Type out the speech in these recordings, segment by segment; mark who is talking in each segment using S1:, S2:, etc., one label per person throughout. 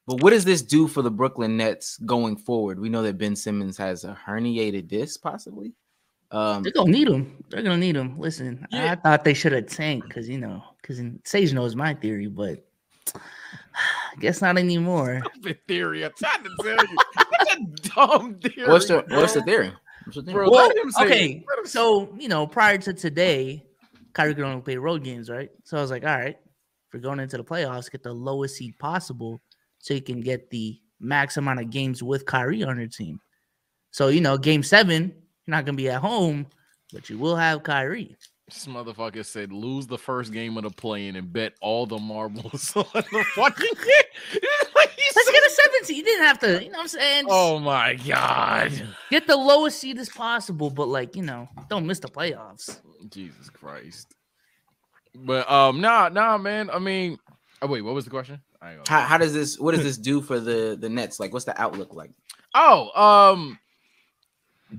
S1: But what does this do for the Brooklyn Nets going forward? We know that Ben Simmons has a herniated disc, possibly.
S2: They're gonna need him. They're gonna need him. Listen, I thought they should have tanked because Sage knows my theory, but I guess not anymore.
S3: Stupid theory. I'm trying to tell you. That's a dumb theory.
S1: What's the theory?
S3: Bro,
S2: Well,
S3: let him say
S2: okay,
S3: it.
S2: so prior to today, Kyrie could only play road games, right? So I was like, all right, if we're going into the playoffs, get the lowest seed possible so you can get the max amount of games with Kyrie on your team. So, game 7, you're not going to be at home, but you will have Kyrie.
S3: This motherfucker said lose the first game of the play-in and bet all the marbles on the fucking game.
S2: Let's get a 17. You didn't have to, you know what I'm saying?
S3: Oh my God.
S2: Get the lowest seed as possible, but don't miss the playoffs.
S3: Jesus Christ. But nah, man. I mean, wait, what was the question?
S1: What does this do for the Nets? Like, what's the outlook like?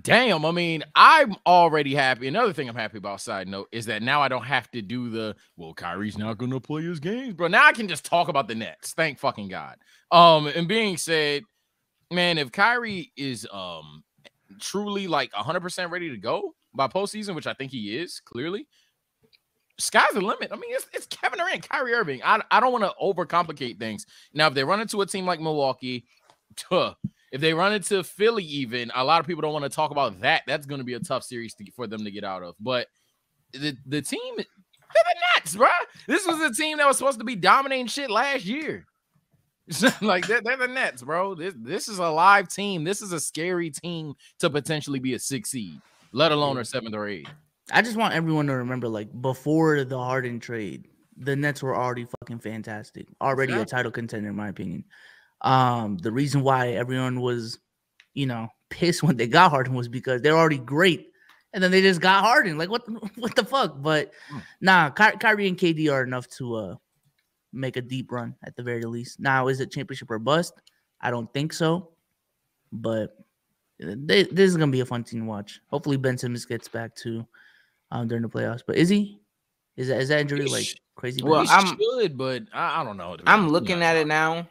S3: Damn, I mean, I'm already happy. Another thing I'm happy about, side note, is that now I don't have to do Kyrie's not going to play his games, bro. Now I can just talk about the Nets. Thank fucking God. And being said, man, if Kyrie is truly like 100% ready to go by postseason, which I think he is, clearly, sky's the limit. I mean, it's Kevin Durant, Kyrie Irving. I don't want to overcomplicate things. Now, if they run into a team like Milwaukee, if they run into Philly, even a lot of people don't want to talk about that. That's going to be a tough series for them to get out of. But the team, they're the Nets, bro. This was a team that was supposed to be dominating shit last year. Like they're the Nets, bro. This is a live team. This is a scary team to potentially be a 6 seed, let alone a 7th or 8th.
S2: I just want everyone to remember, before the Harden trade, the Nets were already fucking fantastic. Already a title contender, in my opinion. The reason why everyone was, pissed when they got Harden was because they're already great, and then they just got Harden. Like, what the fuck? But nah, Kyrie and KD are enough to make a deep run at the very least. Now, is it championship or bust? I don't think so, but this is gonna be a fun team to watch. Hopefully, Ben Simmons gets back too during the playoffs. But is he? Is that injury crazy?
S1: Well,
S3: but I don't know.
S1: I'm looking at it now.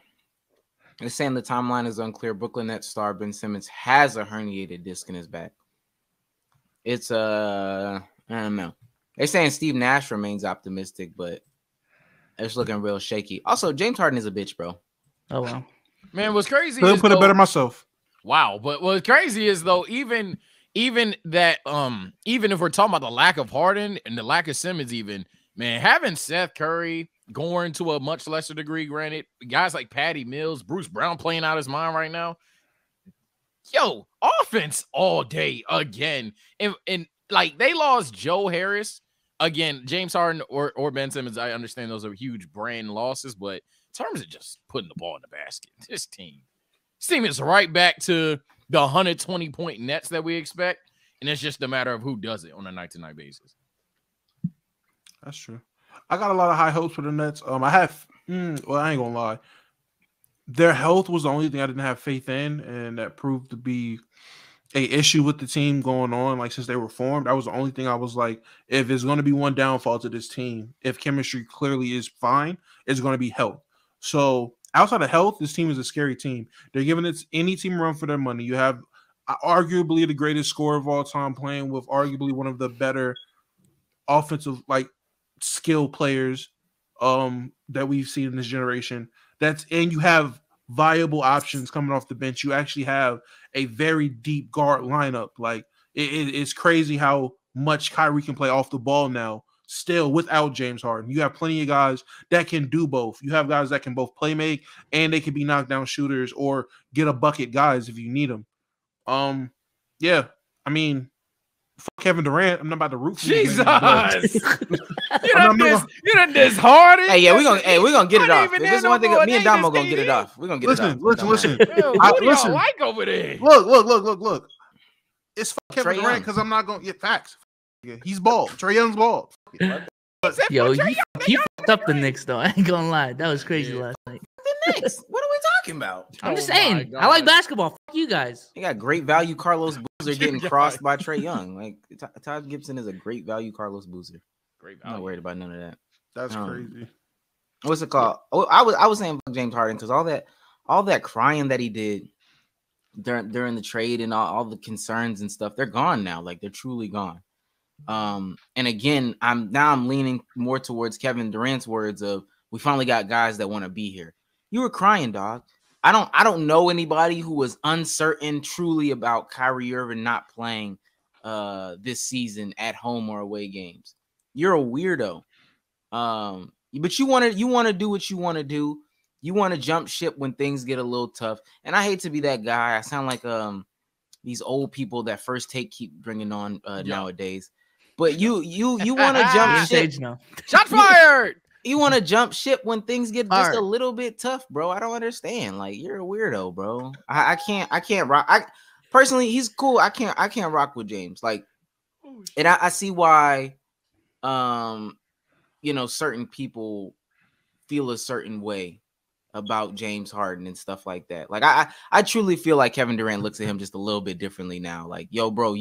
S1: They're saying the timeline is unclear. Brooklyn Nets star Ben Simmons has a herniated disc in his back. It's I don't know. They're saying Steve Nash remains optimistic, but it's looking real shaky. Also, James Harden is a bitch, bro.
S2: Oh wow,
S3: man, what's crazy?
S4: Couldn't put it better myself.
S3: Wow, but what's crazy is though, even that, even if we're talking about the lack of Harden and the lack of Simmons, even man, having Seth Curry, Goran to a much lesser degree, granted, guys like Patty Mills, Bruce Brown playing out his mind right now. Yo, offense all day again. And like they lost Joe Harris. Again, James Harden or Ben Simmons, I understand those are huge brand losses, but in terms of just putting the ball in the basket, this team is right back to the 120-point Nets that we expect, and it's just a matter of who does it on a night-to-night basis.
S4: That's true. I got a lot of high hopes for the Nets. I have, I ain't gonna lie. Their health was the only thing I didn't have faith in, and that proved to be a issue with the team going on. Like since they were formed, that was the only thing I was like, if there's going to be one downfall to this team, if chemistry clearly is fine, it's going to be health. So outside of health, this team is a scary team. They're giving any team a run for their money. You have arguably the greatest scorer of all time playing with arguably one of the better offensive skill players that we've seen in this generation. And you have viable options coming off the bench. You actually have a very deep guard lineup. Like it's crazy how much Kyrie can play off the ball now, still without James Harden. You have plenty of guys that can do both. You have guys that can both play make and they can be knockdown shooters or get a bucket guys if you need them. Yeah, I mean, fuck Kevin Durant. I'm not about to root for
S3: Jesus.
S4: you
S3: done this Harden.
S1: Hey, yeah, we're gonna get it off. If there's one thing, me and Damo gonna get it off. We're gonna get it off.
S4: Listen.
S3: What do y'all like over there?
S4: Look. It's fuck Kevin
S1: Trae
S4: Durant because I'm not gonna get facts. He's bald. Trae Young's bald.
S2: Yo, you fucked up the Knicks though. I ain't gonna lie. That was crazy last night.
S1: The Knicks. What are we talking about?
S2: I'm just saying. I like basketball. Fuck you guys.
S1: You got great value Carlos Boozer getting crossed by Trae Young. Like Todd Gibson is a great value Carlos Boozer.
S3: Great value.
S1: I'm not worried about none of that.
S4: That's crazy.
S1: What's it called? Oh, I was saying James Harden because all all that crying that he did during the trade and all the concerns and stuff, they're gone now. Like they're truly gone. And again, I'm leaning more towards Kevin Durant's words of we finally got guys that want to be here. You were crying, dog. I don't know anybody who was uncertain truly about Kyrie Irving not playing this season at home or away games. You're a weirdo. But you want to do what you want to do. You want to jump ship when things get a little tough. And I hate to be that guy. I sound like these old people that First Take keep bringing on nowadays. But you want to jump ship.
S3: Shot fired.
S1: You want to jump ship when things get just a little bit tough, bro. I don't understand. Like you're a weirdo, bro. I can't rock. Personally, he's cool. I can't rock with James. Like, and I see why certain people feel a certain way about James Harden and stuff like that. Like I truly feel like Kevin Durant looks at him just a little bit differently now. Like, yo, bro,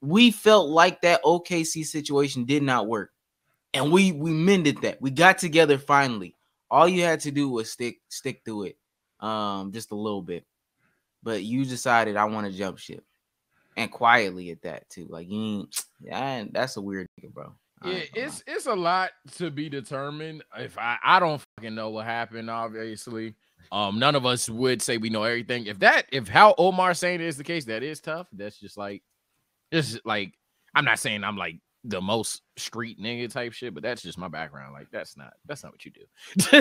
S1: we felt like that OKC situation did not work. And we mended that. We got together finally. All you had to do was stick to it just a little bit. But you decided I want to jump ship. And quietly at that too. Like that's a weird nigga, bro.
S3: Yeah, it's a lot to be determined. If I don't fucking know what happened, obviously. None of us would say we know everything. If how Omar saying it is the case, that is tough. That's just like I'm not saying I'm like the most street nigga type shit, but that's just my background. Like that's not what you do.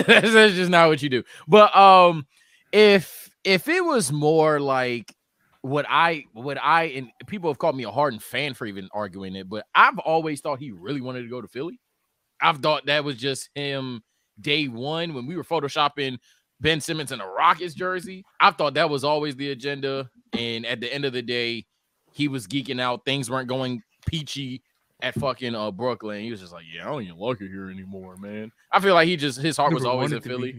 S3: that's just not what you do. But if it was more like what I and people have called me a Harden fan for even arguing it, but I've always thought he really wanted to go to Philly. I've thought that was just him day one when we were photoshopping Ben Simmons in a Rockets jersey. I thought that was always the agenda, and at the end of the day, he was geeking out. Things weren't going peachy at fucking Brooklyn. He was just like, yeah, I don't even like it here anymore, man. I feel like his heart was always in Philly.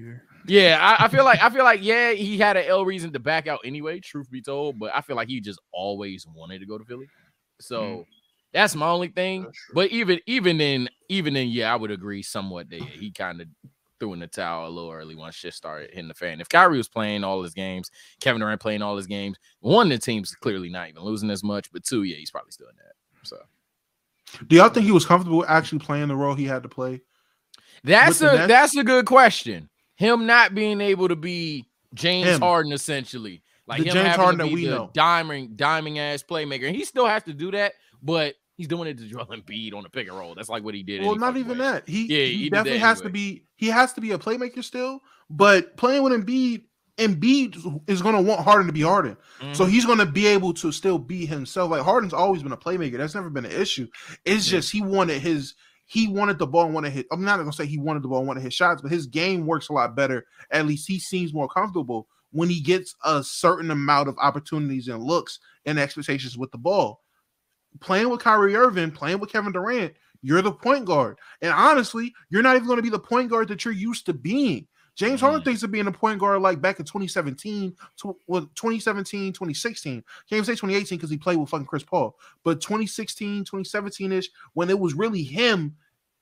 S3: Yeah, I feel like yeah, he had an L reason to back out anyway, truth be told, but I feel like he just always wanted to go to Philly. So that's my only thing. But even then, yeah, I would agree somewhat that he kind of threw in the towel a little early once shit started hitting the fan. If Kyrie was playing all his games, Kevin Durant playing all his games, one, the team's clearly not even losing as much, but two, yeah, he's probably still in that. So
S4: do y'all think he was comfortable actually playing the role he had to play?
S3: That's a good question. Him not being able to be James Harden, essentially, like the him James having Harden to be the diming ass playmaker, and he still has to do that, but he's doing it to Joel Embiid on the pick and roll. That's like what he did.
S4: Well, not even that. He definitely has to be. He has to be a playmaker still, but playing with Embiid is going to want Harden to be Harden. So he's going to be able to still be himself. Like Harden's always been a playmaker. That's never been an issue. It's just he wanted the ball and wanted his. I'm not going to say he wanted the ball and wanted his shots, but his game works a lot better. At least he seems more comfortable when he gets a certain amount of opportunities and looks and expectations with the ball. Playing with Kyrie Irving, playing with Kevin Durant, you're the point guard. And honestly, you're not even going to be the point guard that you're used to being. James Harden thinks of being a point guard like back in 2017, 2016. Can't even say 2018 because he played with fucking Chris Paul. But 2016, 2017-ish, when it was really him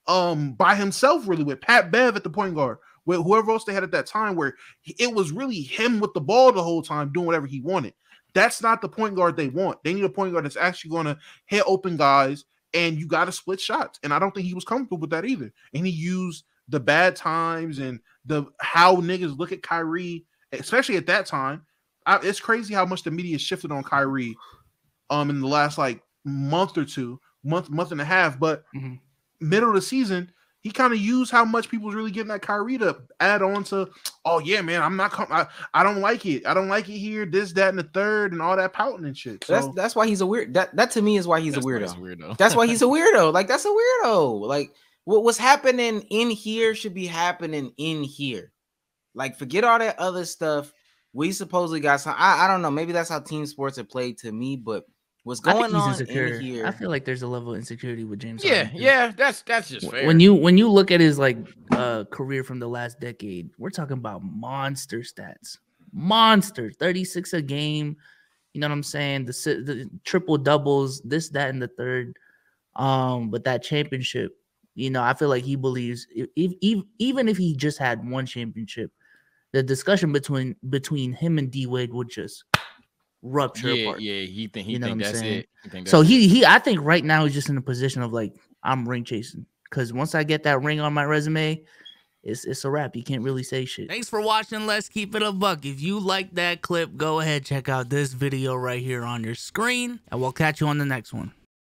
S4: by himself, really, with Pat Bev at the point guard, with whoever else they had at that time, where it was really him with the ball the whole time doing whatever he wanted. That's not the point guard they want. They need a point guard that's actually going to hit open guys, and you got to split shots. And I don't think he was comfortable with that either. And he used the bad times and how niggas look at Kyrie, especially at that time. It's crazy how much the media shifted on Kyrie in the last like month or two, month and a half. But middle of the season, he kind of used how much people was really getting at Kyrie to add on to, oh yeah, man, I don't like it. I don't like it here, this, that, and the third, and all that pouting and shit. So
S1: that's why he's a weird. That to me is why he's a weirdo. That's why he's a weirdo. Like that's a weirdo. Like what's happening in here should be happening in here. Like forget all that other stuff. We supposedly got some. I don't know. Maybe that's how team sports are played to me, but what's going on in here?
S2: I feel like there's a level of insecurity with James.
S3: Yeah, that's just fair.
S2: When you look at his like career from the last decade, we're talking about monster stats, 36 a game. You know what I'm saying? The triple doubles, this, that, and the third. But that championship, I feel like he believes even if he just had one championship, the discussion between him and D Wade would just rupture apart.
S3: Yeah. He think
S2: You know what I'm
S3: that's
S2: saying?
S3: it. He think
S2: So
S3: that's it.
S2: he I think right now he's just in a position of like, I'm ring chasing, because once I get that ring on my resume, it's a wrap. You can't really say shit. Thanks for watching. Let's keep it a buck. If you like that clip, go ahead, check out this video right here on your screen, and we'll catch you on the next one.